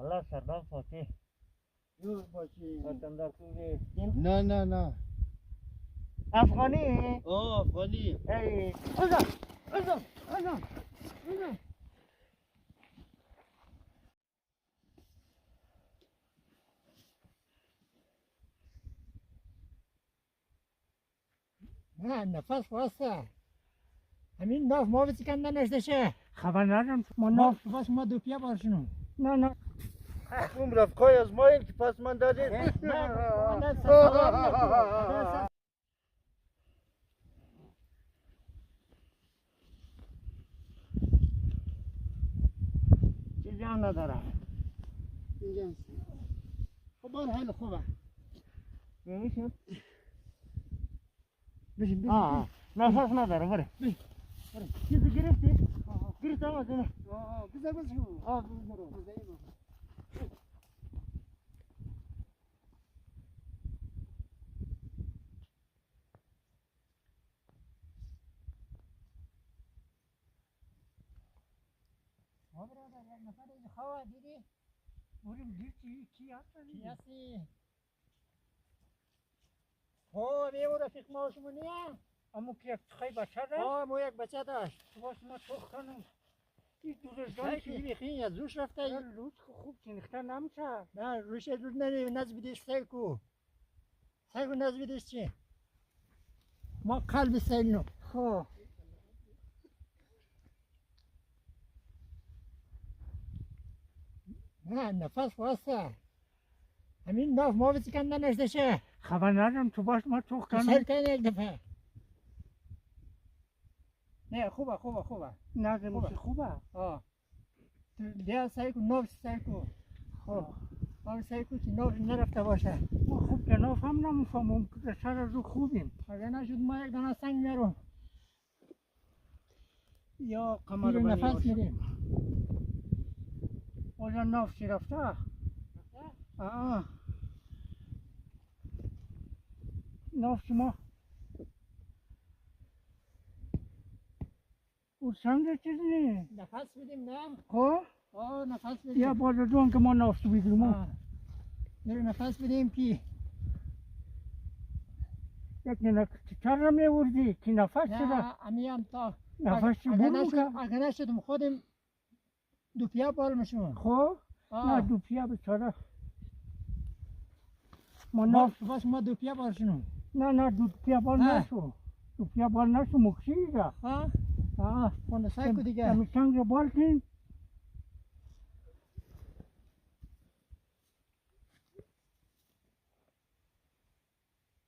الله سردار فاتح دور باشی. وطندار خوبی نه افغانی افغانی. ای ازم نه نفس واسه همین ناف ما بسی کن ننشته شه خبر ندارم ما ناف بس ما دو پیا بارشنو نه اون رفقای از ما که پس من دادید چی جان ندارم خب بار حال خوبه میشم بشین نفس نداره بره چیزی گرفتی؟ گرفتم از اینه بزر برادر یک نفر اینجا خواه دیدی؟ بریم دیر چی هستی؟ خب یه رفیق ما شما نیه؟ اما که یک تخی بچه داشت مو یک بچه داشت باش ما توخ کنم این دوزش جایی جان که که بخین یا زوش رفته روز خوب چنخته نمیشه نه روش رود نز بیدیش سیل کو نز بیدیش چی؟ ما قلب سیل نو خب نه نفس واسه همین ناف ما بسی کن ننشته شه خبر ندارم تو باش ما توخ سیل کنم کن یک دفعه نه خوبه نه زموسی خوبه تو بیا سعی کن ناف سعی کن خب سعی کن که ناف نرفته باشه ما خوب جناف هم نمیفهمم که سر رو خوبیم اگه نشد ما یک دانه سنگ میارم یا قمر زیر بنی نفس باشه میریم اوزا ناف چی رفته ناف شما او سنگ چیز نی نفس بدیم نه خب نفس بدیم یا باز دوان که ما ناف تو بیدیم زیر نفس بدیم کی یک نه چر رو میوردی که نفس چرا نه امی هم تا نفس چی برو که اگه نشدم خودم دو پیا بال میشم خب نه دو پیا بچاره ما ما ناف بس ما دو پیا بال شنو نه دو پیا بال نشو دو پیا بال نشو مکشیده خونده سعی کو دیگه امی سنگ رو بال کن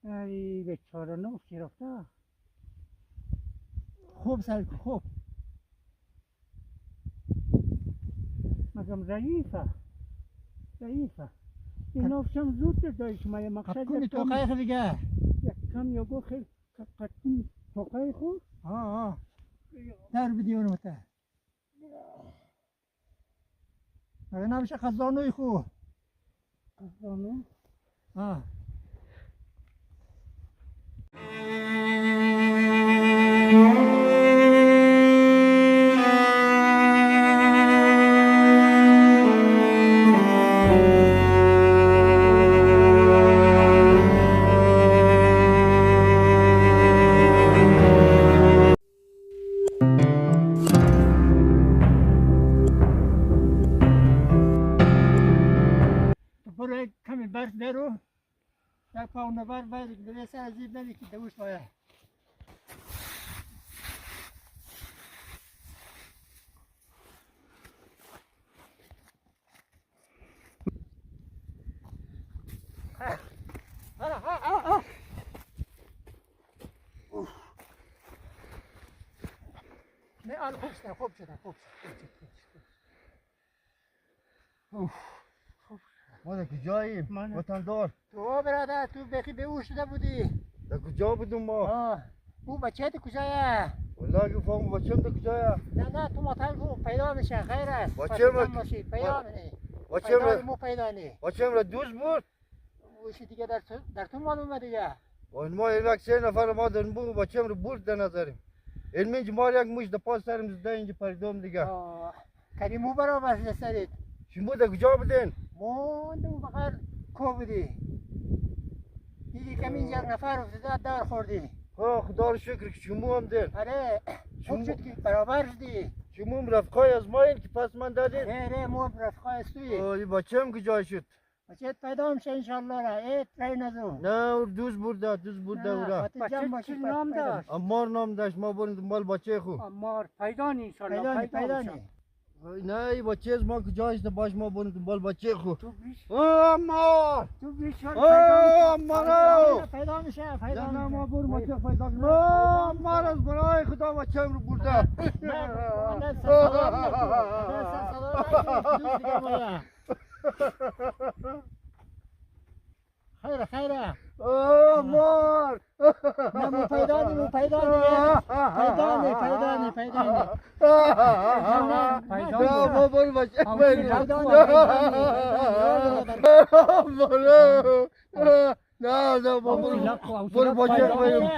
ای بیچاره ناف چی رفته خوب سعی کو خوب مگم ضعیفه این ناف چم زود داشت ما یه مقصد کنی تو قایق دیگه یک کم یا گو خیلی قطعی توقعی خود در بدی اونو مته اگه نمیشه خزانوی خو خزانو برو یک کمی برف برو یک پاونه برف باید که برسه عزیب نمی که دوش باید نه آن خوب شده ما در کجاییم؟ وطندار تو برادر تو بخی به او شده بودی در کجا بودیم ما؟ او بچه تو کجایه؟ والله که فهم بچم در کجایه؟ نه تو مطمئن پیدا میشه خیر است بچم پیدا میشه پیدا نی بچم را دوست بود؟ اوشی دیگه در تو معلومه دیگه و ما یک سه نفر ما در بو بچم رو برد در نظریم علمی ما یک موش در پاس سرم زده اینجا پریدم دیگه کریمو برا بس رسید شما در کجا بودین؟ موندم فقط کو بودی دیدی کمی یک نفر افتاد دار خوردی خدا رو شکر که شما هم دین. آره خوب شد که برابر شدی شما هم رفقای از ما این که پس من دادین. ره مو رفقای استوی این بچه هم کجا شد؟ بچه پیدا میشه انشالله را ایت رای نزو نه دوز برده اورا. بچه چی نام داشت؟ امار نام داشت ما بریم دنبال بچه خو. امار پیدا نی انشالله پیدا نی نه این بچه از ما کجا است باش ما بریم دنبال بچه خو. تو بیش امار تو بیش امار پیدا میشه پیدا نه ما میشه بریم بچه پیدا کنیم. امار از برای خدا بچه رو برده. خیره خیره امار نه مو پیدا نی پیدا نی نه ما بریم بچه بریم. نه نه ما بریم بچه بریم.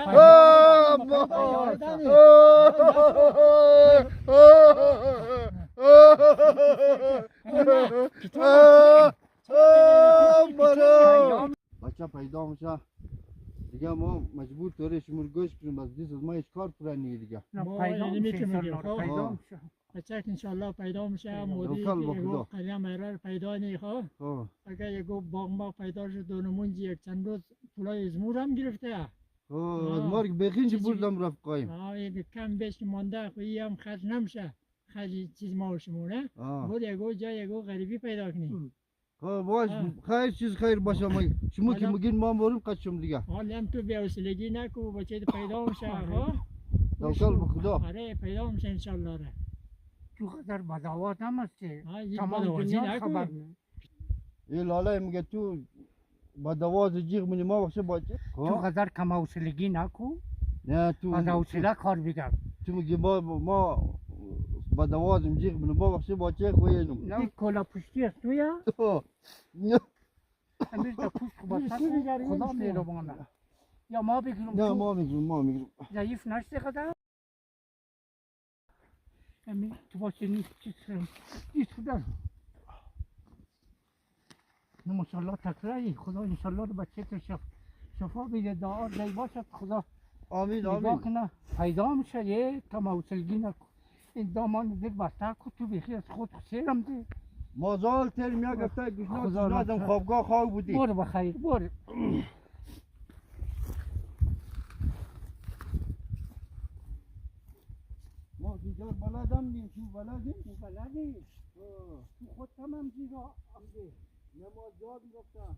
بچه پیدا میشه دیگه ما مجبور طوری شمور گوش کنیم از دیز از ما هیچ کار پورا نیه دیگه. پیدا میشه پیدا میشه بچه انشالله پیدا میشه مودی توکل به یگو خدا. قریم ایرار پیدا نیخوا اگر یگو باغ پیدا شد دونمونجی یک چند روز پولای ازمور هم گرفته از مارک بخینجی بردم رفت قایم. یک کم بیش مانده خویی هم خرج نمیشه خرج چیز ما و شمونه بود یگو جا یگو غریبی پیدا کنی باش خیر چیز خیر باشه ما شما که مگین ما بریم قشم دیگه. حالا هم تو بی‌حوصلگی نکو بچه پیدا میشه توکل به خدا. آره پیدا میشه انشالله ره تو قدر بداوات هم هست که یک تمام بداوازی دنیا نکن. خبر این لاله میگه تو با دواز جیغ منی ما بخشه باشه. تو قدر کم حوصلگی نکو نه تو از حوصله کار بگم تو میگی ما با دواز جیغ منی ما بخشه باشه خوینم. این کلا پشتی است تو یا نه امیر تا پوست خوب خدا مهربانه یا ما بگیرم نه تو ما میگیرم ضعیف نشده قدر امیر تو باشه نیست نیست خدا نه ماشاءالله تکراری خدا انشالله رو بچه تو شفا بیده دعا دی باشد خدا آمین نگاه کنه پیدا میشه یه کم حوصلگی نکن این دامان دل بسته کن تو بخی از خود سیرم ده مازال تر میا گفته گشنادم خوابگاه خواب بودی. برو بخیر برو ما دیگر بلدم نیم تو بلدیم تو خود تمام جیرا آمده نماز یاد میگفتم